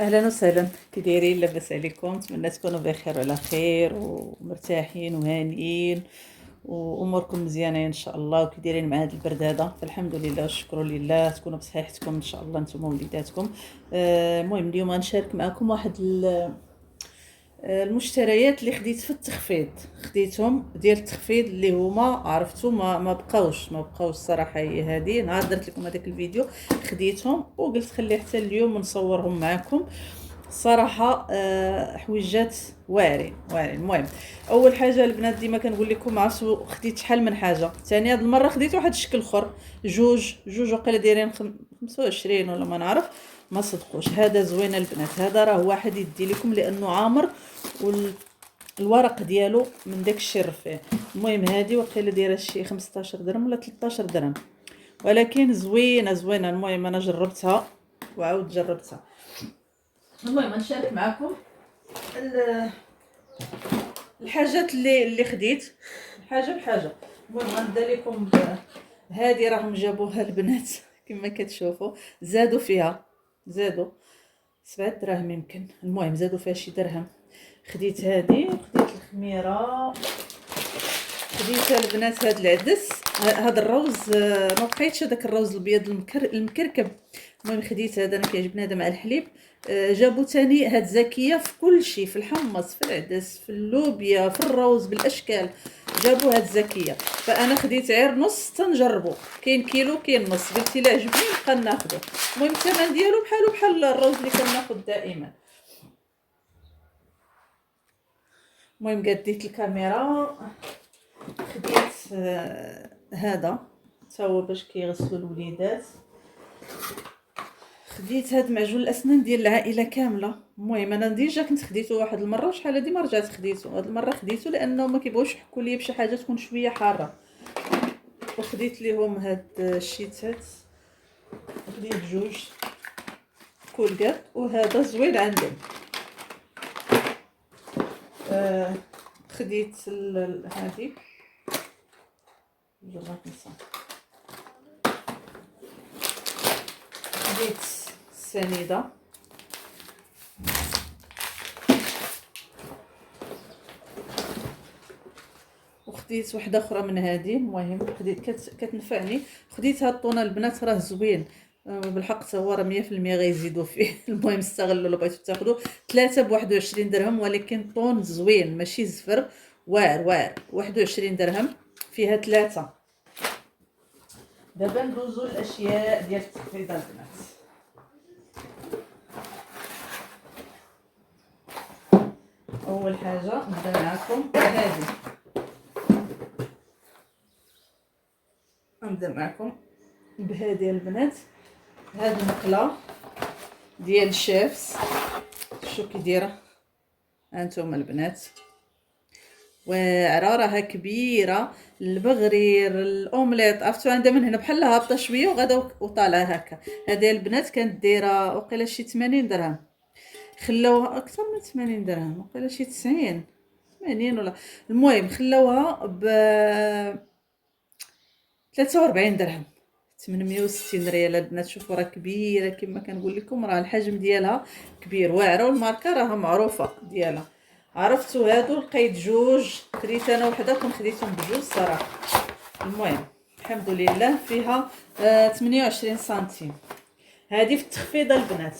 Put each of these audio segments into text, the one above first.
اهلا وسهلا، كي دايرين؟ لاباس عليكم؟ نتمنى تكونوا بخير وعلى خير ومرتاحين وهانئين واموركم مزيانه ان شاء الله. وكي دايرين مع هذا البرد هذا؟ فالحمد لله والشكر لله، تكونوا بصحيحتكم ان شاء الله نتوما ووليداتكم. المهم اليوم غنشارك معكم واحد المشتريات اللي خديت في التخفيض. خديتهم ديال التخفيض اللي هما عرفتوا ما بقاوش صراحه. هي هذه نهار درت لكم هذاك الفيديو خديتهم وقلت خلي حتى اليوم نصورهم معكم. صراحه حويجات واعرين واعرين. المهم اول حاجه البنات ديما كنقول لكم عرفتوا خديت شحال من حاجه. ثاني هاد المره خديت واحد الشكل اخر، جوج وقيله دايرين 25 ولا ما نعرف. ما صدقوش. هذا زوين البنات، هذا راه واحد يدي لكم لانه عامر والورق ديالو من داك الشيء الرفيع. المهم هذه وقيله دايره شي 15 درهم ولا 13 درهم، ولكن زوينه. المهم انا جربتها وعاود جربتها. المهم نشارك معكم الحاجات اللي خديت حاجه بحاجه. المهم غنبدا لكم هذه راهم جابوها البنات كما كتشوفوا، زادوا 7 دراهم يمكن. المهم زادوا فيها شي درهم. خديت هذه وخديت الخميره، خديت البنات هاد العدس، هاد الروز ما بقيتش هذاك الروز الابيض المكركب. المهم خديت هذا، انا كيعجبني هذا مع الحليب. جابوا تاني هاد زكيه في كل شيء، في الحمص، في العدس، في اللوبيا، في الروز بالاشكال. جابوا هاد زكيه، فانا خديت غير نص تنجربو. كاين كيلو كاين نص، قلت لا عجبني نبقى ناخذه. المهم الثمن ديالو بحال الروز اللي كناخذ دائما. المهم قديت الكاميرا، خديت هذا تا هو باش كيغسلوا الوليدات. خديت هاد معجون الاسنان ديال العائله كامله. المهم انا ديجا كنت خديته واحد المره وشحال هادي ما رجعت خديته. هاد المره خديته لانه ما كيبغيوش يحكوا لي بشي حاجه تكون شويه حاره. وخديت ليهم هاد الشيتات، خديت جوج كولغات وهذا زوين عندهم. خديت هادي يلا نسى، خديت السنيده، وخديت وحده اخرى من هذه. المهم خديت كتنفعني. خديت هاد الطونه البنات راه زوين بالحق، حتى هو راه 100% غيزيدوا فيه. المهم استغلوا لو بغيتو تاخذوا 3 ب 21 درهم، ولكن طون زوين ماشي زفر، واعر 21 درهم فيها 3. دابا ندوزو الاشياء ديال التخفيض البنات. اول حاجه نبدا معكم هذه، نبدا معكم بهذه البنات. هذه المقله ديال الشيفس، شو كي دايره هانتوما البنات، واعره راها كبيره. البغرير الاومليط عرفتوا عندها من هنا بحال هابطه شويه وغادا وطالعه هكا. هذه البنات كانت دايره وقيله شي 80 درهم، خلاوها اكثر من 80 درهم، وقيله شي 90 80 ولا. المهم خلاوها ب 43 درهم، 860 ريال البنات. شوفوا راه كبيره كما كنقول لكم، راه الحجم ديالها كبير واعره، والماركه راه معروفه ديالها. عرفتوا هادو لقيت جوج، خديت انا وحده، كنت خديتهم بجوج صراحه. المهم الحمد لله فيها 28 سنتيم. هذه في التخفيض البنات.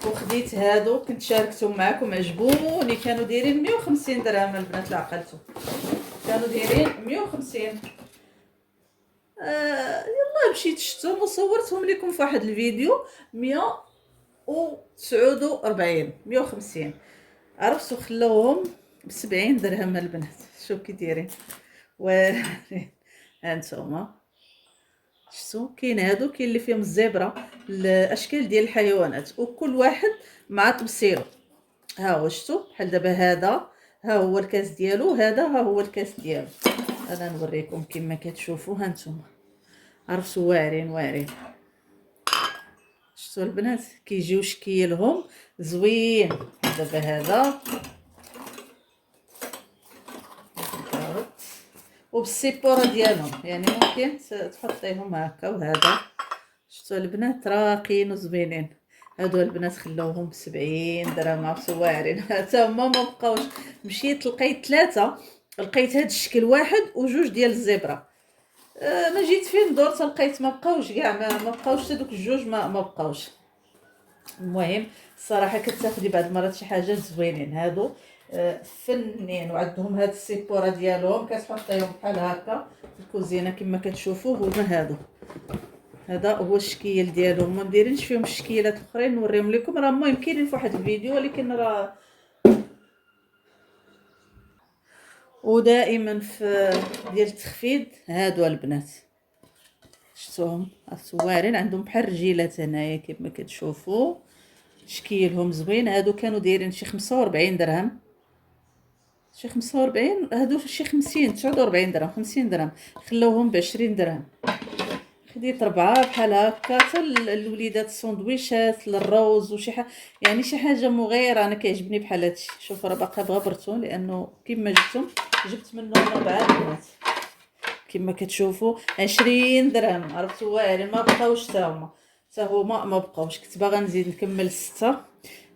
وخديت هادو كنت شاركتهم معكم، عجبوني، كانوا دايرين 150 درهم البنات. لا عقلتوا كانوا دايرين 150. يلا مشيت شفتهم وصورتهم لكم في واحد الفيديو 149 150. عرفتوا خلاوهم ب70 درهم البنات. شوف كي دايرين واعرين. هانتوما شفتوا كاين هادو، كاين اللي فيهم الزبره، الاشكال ديال الحيوانات، وكل واحد مع طبسيلو. ها هو شفتوا بحال دابا هذا ها هو الكاس ديالو، هذا ها هو الكاس ديالو. انا نوريكم كما كتشوفوا هانتوما. عرفتوا واعرين. شفتوا البنات كيجيو شكيلهم زوين. دابا هذا وبالسيبوره ديالهم، يعني ممكن تحطيهم هكا. وهذا شفتوا البنات راقين وزوينين. هادو البنات خلاوهم ب70 درهم، عرفتوا واعرين. حتى هما ما بقاوش. مشيت لقيت 3، لقيت هاد الشكل واحد وجوج ديال الزبره. ما جيت فين درت لقيت ما بقاوش كاع، ما بقاوش حتى دوك الجوج ما بقاوش. المهم الصراحه كتاخدي بعض المرات شي حاجات زوينين هادو. فنين، وعندهم هاد السيبوره ديالهم كتحطيهم بحال هكا في الكوزينه كما كتشوفوا. هما هادو، هذا هو الشكل ديالهم. ما مديرينش فيهم الشكيلات الاخرين نوريهم لكم، راه المهم كاينين في واحد الفيديو، ولكن راه ودائما في ديال التخفيض. هادو البنات شفتوهم واعرين، عندهم بحال الرجيلات هنايا كما كتشوفوا، شكيلهم زوين. هادو كانوا دايرين شي 45 درهم، شي 45. هادو شي 50 49 درهم، 50 درهم. خلوهم ب20 درهم. خديت 4 بحال هكا حتى الوليدات السندويشات للروز وشي يعني شي حاجه مغيره. انا كيعجبني بحال هادشي. شوف راه باقا بغا برتون، لانه كما جبتهم جبت منهم 4 البنات كما كتشوفوا. 20 درهم، عرفتوا واعرين. ما بقاوش حتى هما ما بقاوش. كنت باغا نزيد نكمل 6،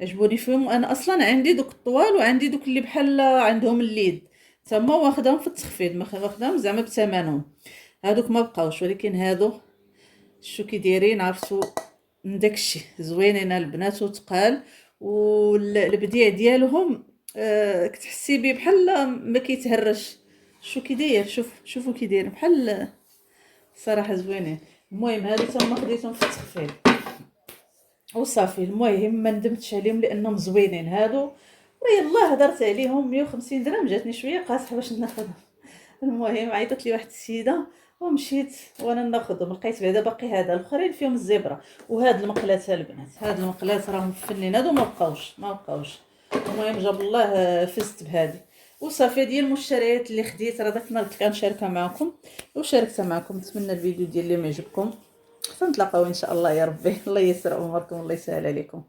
عجبوني فيهم. انا اصلا عندي دوك الطوال وعندي دوك اللي بحال عندهم الليد، تما واخدهم في التخفيض، ما واخدهم زعما بثمنهم. هادوك ما بقاوش، ولكن هادو شو كي دايرين، عرفتوا من داكشي زوينين البنات وتقال. والبديع ديالهم كتحسي بيه بحال ما كيتهرش. شو كي داير، شوفوا كي داير بحال، صراحه زوينين. المهم هادو تما خديتهم في التخفيض وصافي. المهم ما ندمتش عليهم لانهم زوينين هادو. ويلا هضرت عليهم 150 درهم، جاتني شويه قاصحه باش ناخذهم. المهم عيطت لي واحد السيده ومشيت وانا ناخذهم. لقيت بعدا باقي هذا، الاخرين فيهم الزبره. وهاد المقلات البنات، هاد المقلات راهم فنين، هادو ما بقاوش. المهم جاب الله فزت بهذه وصافي. ديال المشتريات اللي خديت راه داك النهار كنشاركها معكم وشاركتها معكم. نتمنى الفيديو ديال اللي ما عجبكم. نتلاقاو ان شاء الله يا ربي. الله يسر اموركم، الله يسهل عليكم.